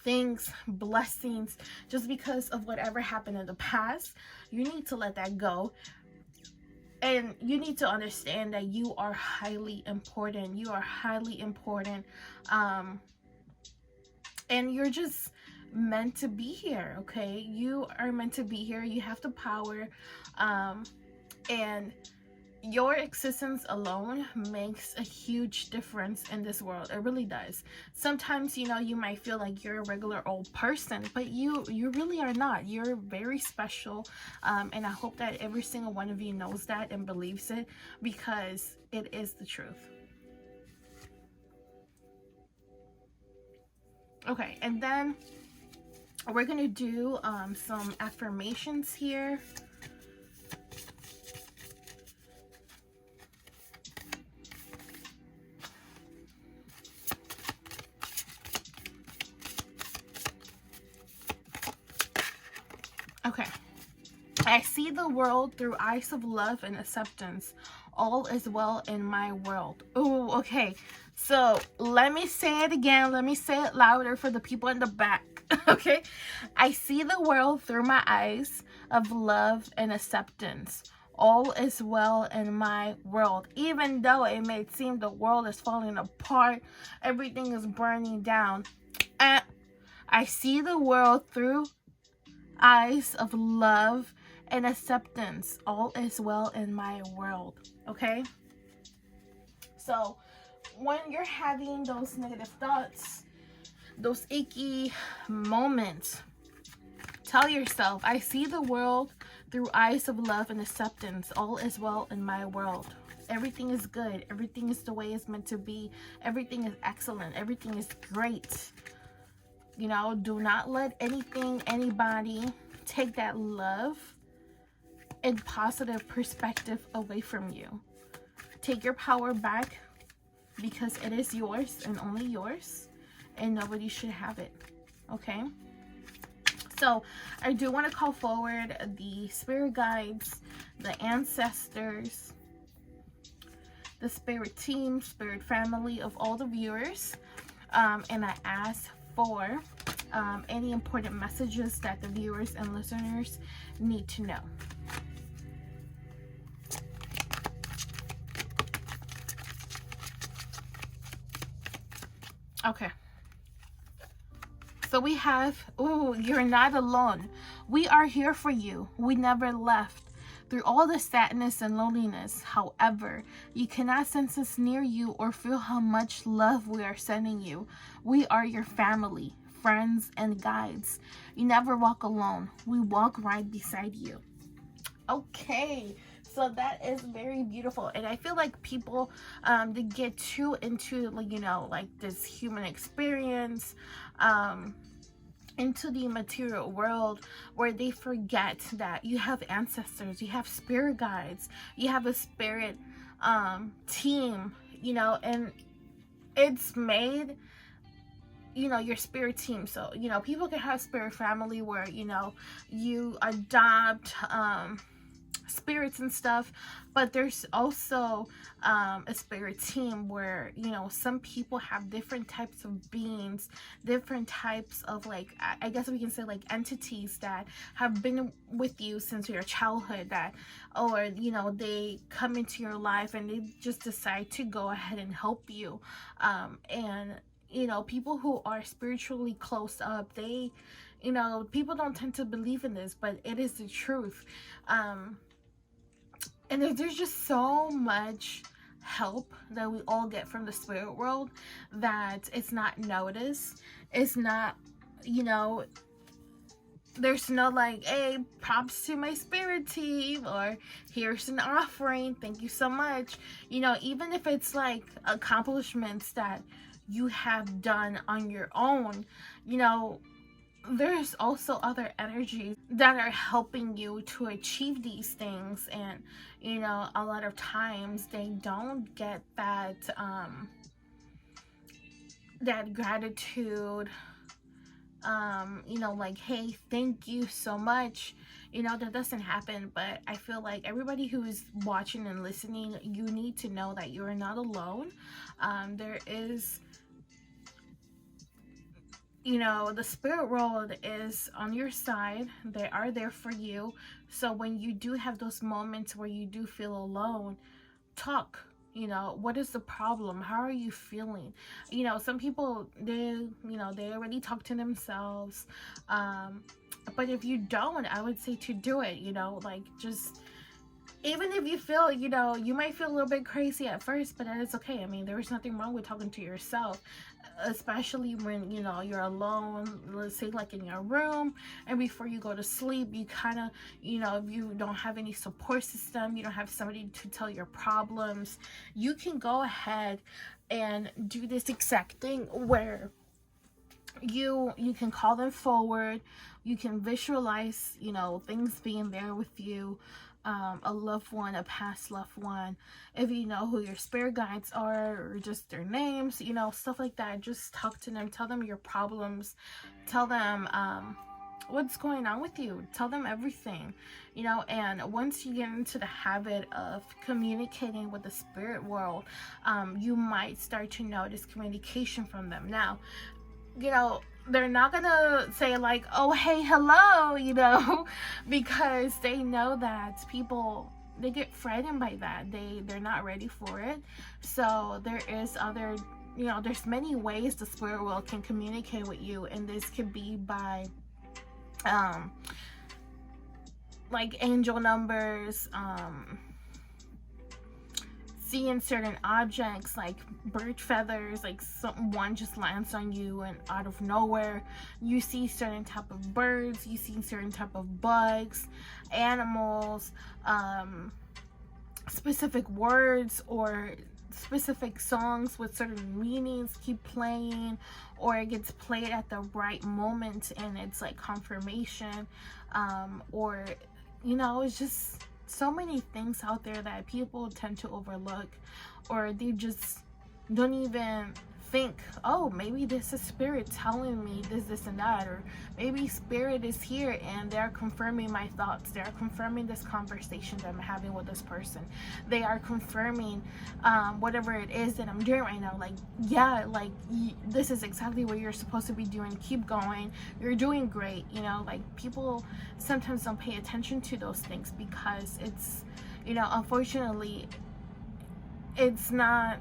things, blessings, just because of whatever happened in the past. You need to let that go. And you need to understand that you are highly important. You are highly important. And you're just meant to be here, okay? You are meant to be here. You have the power. And your existence alone makes a huge difference in this world. It really does. Sometimes, you know, you might feel like you're a regular old person, but you really are not. You're very special, and I hope that every single one of you knows that and believes it, because it is the truth. Okay, and then we're gonna do some affirmations here. Okay. I see the world through eyes of love and acceptance. All is well in my world. Ooh, okay. So let me say it again. Let me say it louder for the people in the back. Okay. I see the world through my eyes of love and acceptance. All is well in my world. Even though it may seem the world is falling apart, everything is burning down. I see the world through eyes of love and acceptance. All is well in my world. Okay, so when you're having those negative thoughts, those icky moments, tell yourself, I see the world through eyes of love and acceptance. All is well in my world. Everything is good. Everything is the way it's meant to be. Everything is excellent. Everything is great. You know, do not let anything, anybody take that love, and positive perspective away from you. Take your power back, because it is yours and only yours, and nobody should have it. Okay? So I do want to call forward the spirit guides, the ancestors, the spirit team, spirit family of all the viewers, and I ask for any important messages that the viewers and listeners need to know. Okay. So we have, oh, you're not alone. We are here for you. We never left. Through all the sadness and loneliness, however, you cannot sense us near you or feel how much love we are sending you. We are your family, friends, and guides. You never walk alone. We walk right beside you. Okay. So that is very beautiful, and I feel like people they get too into, like, you know, like this human experience, into the material world, where they forget that you have ancestors, you have spirit guides, you have a spirit team, you know, and it's made, you know, your spirit team. So, you know, people can have spirit family where, you know, you adopt spirits and stuff, but there's also a spirit team where, you know, some people have different types of beings, different types of, like, I guess we can say, like, entities that have been with you since your childhood, that, or, you know, they come into your life and they just decide to go ahead and help you, and, you know, people who are spiritually close up, they, you know, people don't tend to believe in this, but it is the truth. And there's just so much help that we all get from the spirit world that it's not noticed. It's not, you know, there's no like, hey, props to my spirit team, or here's an offering, thank you so much. You know, even if it's like accomplishments that you have done on your own, you know, there's also other energies that are helping you to achieve these things. And, you know, a lot of times they don't get that that gratitude, you know, like, hey, thank you so much. You know, that doesn't happen. But I feel like everybody who is watching and listening, you need to know that you are not alone. There is, you know, the spirit world is on your side. They are there for you. So when you do have those moments where you do feel alone, talk. You know, what is the problem? How are you feeling? You know, some people, they, you know, they already talk to themselves. But if you don't, I would say to do it, you know, like, just, even if you feel, you know, you might feel a little bit crazy at first, but that is okay. I mean, there is nothing wrong with talking to yourself, especially when, you know, you're alone, let's say like in your room, and before you go to sleep, you kind of, you know, if you don't have any support system, you don't have somebody to tell your problems, you can go ahead and do this exact thing where you can call them forward. You can visualize, you know, things being there with you, a loved one, a past loved one. If you know who your spirit guides are, or just their names, you know, stuff like that, just talk to them, tell them your problems, tell them what's going on with you, tell them everything, you know. And once you get into the habit of communicating with the spirit world, you might start to notice communication from them. Now, you know, they're not gonna say like, oh, hey, hello, you know, because they know that people, they get frightened by that. They're not ready for it. So there is other, you know, there's many ways the spirit world can communicate with you, and this could be by like angel numbers, seeing certain objects like bird feathers, like one just lands on you and out of nowhere you see certain type of birds, you see certain type of bugs, animals, specific words or specific songs with certain meanings keep playing, or it gets played at the right moment and it's like confirmation, or, you know, it's just so many things out there that people tend to overlook, or they just don't even think, oh, maybe this is spirit telling me this and that, or maybe spirit is here and they're confirming my thoughts, they're confirming this conversation that I'm having with this person, they are confirming whatever it is that I'm doing right now. Like, yeah, like, this is exactly what you're supposed to be doing, keep going, you're doing great. You know, like, people sometimes don't pay attention to those things because it's, you know, unfortunately, it's not,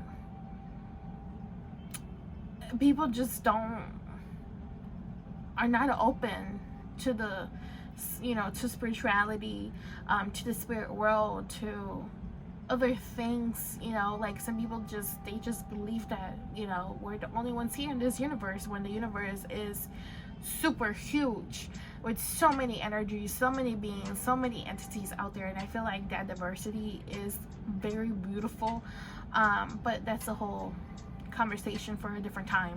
people just are not open to the, you know, to spirituality, to the spirit world, to other things. You know, like, some people they just believe that, you know, we're the only ones here in this universe, when the universe is super huge with so many energies, so many beings, so many entities out there. And I feel like that diversity is very beautiful, but that's a whole conversation for a different time.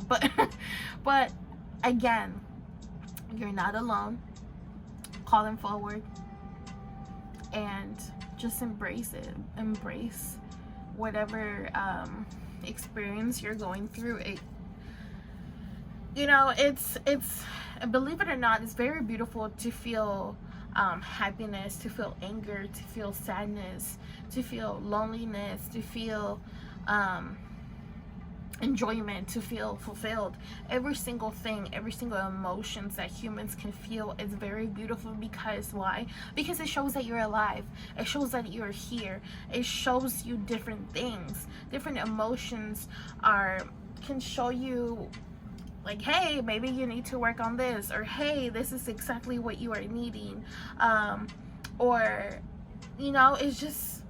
But again, you're not alone. Call them forward and just embrace it. Embrace whatever experience you're going through. It, you know, it's believe it or not, it's very beautiful to feel happiness, to feel anger, to feel sadness, to feel loneliness, to feel enjoyment, to feel fulfilled. Every single thing, every single emotions that humans can feel is very beautiful. Because why? Because it shows that you're alive, it shows that you're here, it shows you different things. Different emotions can show you, like, hey, maybe you need to work on this, or hey, this is exactly what you are needing, or, you know, it's just,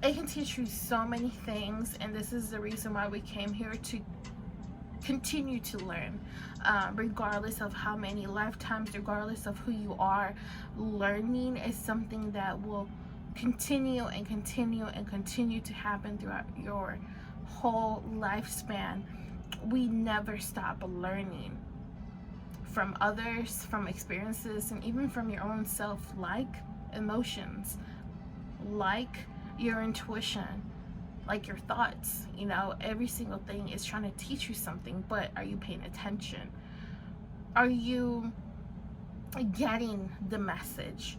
it can teach you so many things. And this is the reason why we came here, to continue to learn, regardless of how many lifetimes, regardless of who you are. Learning is something that will continue and continue and continue to happen throughout your whole lifespan. We never stop learning from others, from experiences, and even from your own self, like emotions, like your intuition, like your thoughts. You know, every single thing is trying to teach you something, but are you paying attention? Are you getting the message?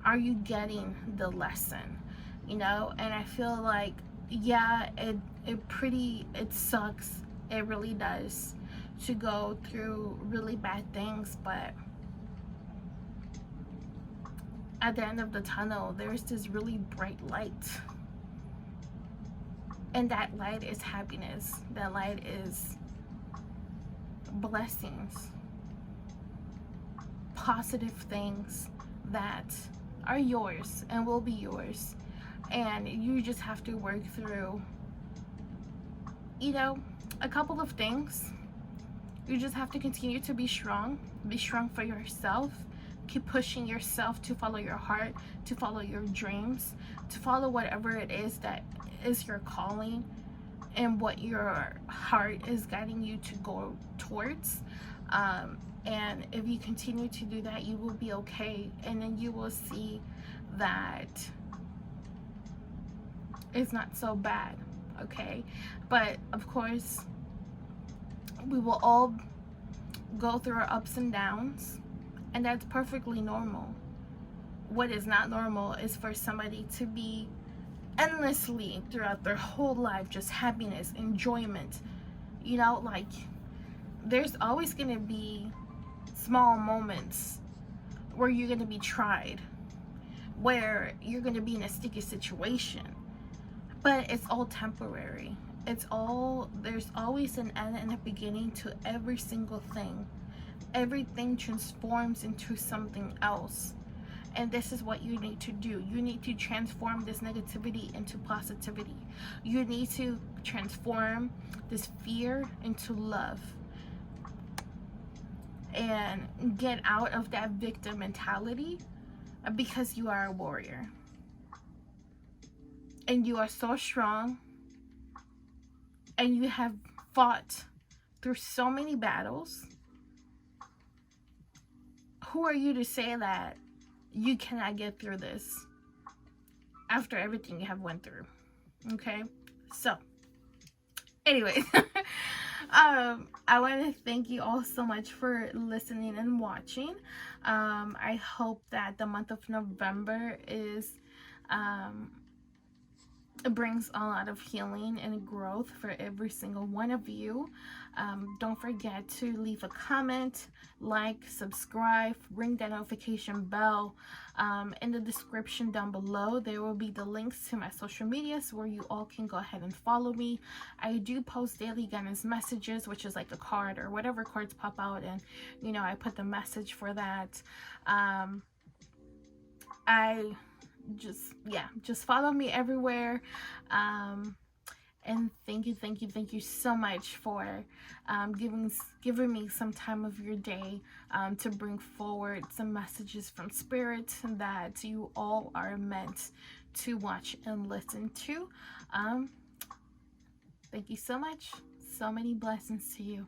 Are you getting the lesson? You know, and I feel like, yeah, it sucks. It really does, to go through really bad things, but at the end of the tunnel, there's this really bright light. And that light is happiness. That light is blessings, positive things that are yours and will be yours. And you just have to work through, you know, a couple of things. You just have to continue to be strong. Be strong for yourself. Keep pushing yourself to follow your heart, to follow your dreams, to follow whatever it is that is your calling and what your heart is guiding you to go towards. And if you continue to do that, you will be okay. And then you will see that it's not so bad, okay? But of course, we will all go through our ups and downs, and that's perfectly normal. What is not normal is for somebody to be endlessly throughout their whole life just happiness, enjoyment. You know, like, there's always going to be small moments where you're going to be tried, where you're going to be in a sticky situation, but it's all temporary. There's always an end and a beginning to every single thing. Everything transforms into something else. And this is what you need to do. You need to transform this negativity into positivity. You need to transform this fear into love. And get out of that victim mentality, because you are a warrior. And you are so strong. And you have fought through so many battles. Who are you to say that you cannot get through this? after everything you have went through. Okay, so anyway, I want to thank you all so much for listening and watching. I hope that the month of November is it brings a lot of healing and growth for every single one of you. Don't forget to leave a comment, like, subscribe, ring that notification bell. In the description down below, there will be the links to my social medias where you all can go ahead and follow me. I do post daily guidance messages, which is like a card or whatever cards pop out, and you know, I put the message for that. I just follow me everywhere. And thank you so much for giving me some time of your day to bring forward some messages from spirit that you all are meant to watch and listen to. Thank you so much. So many blessings to you.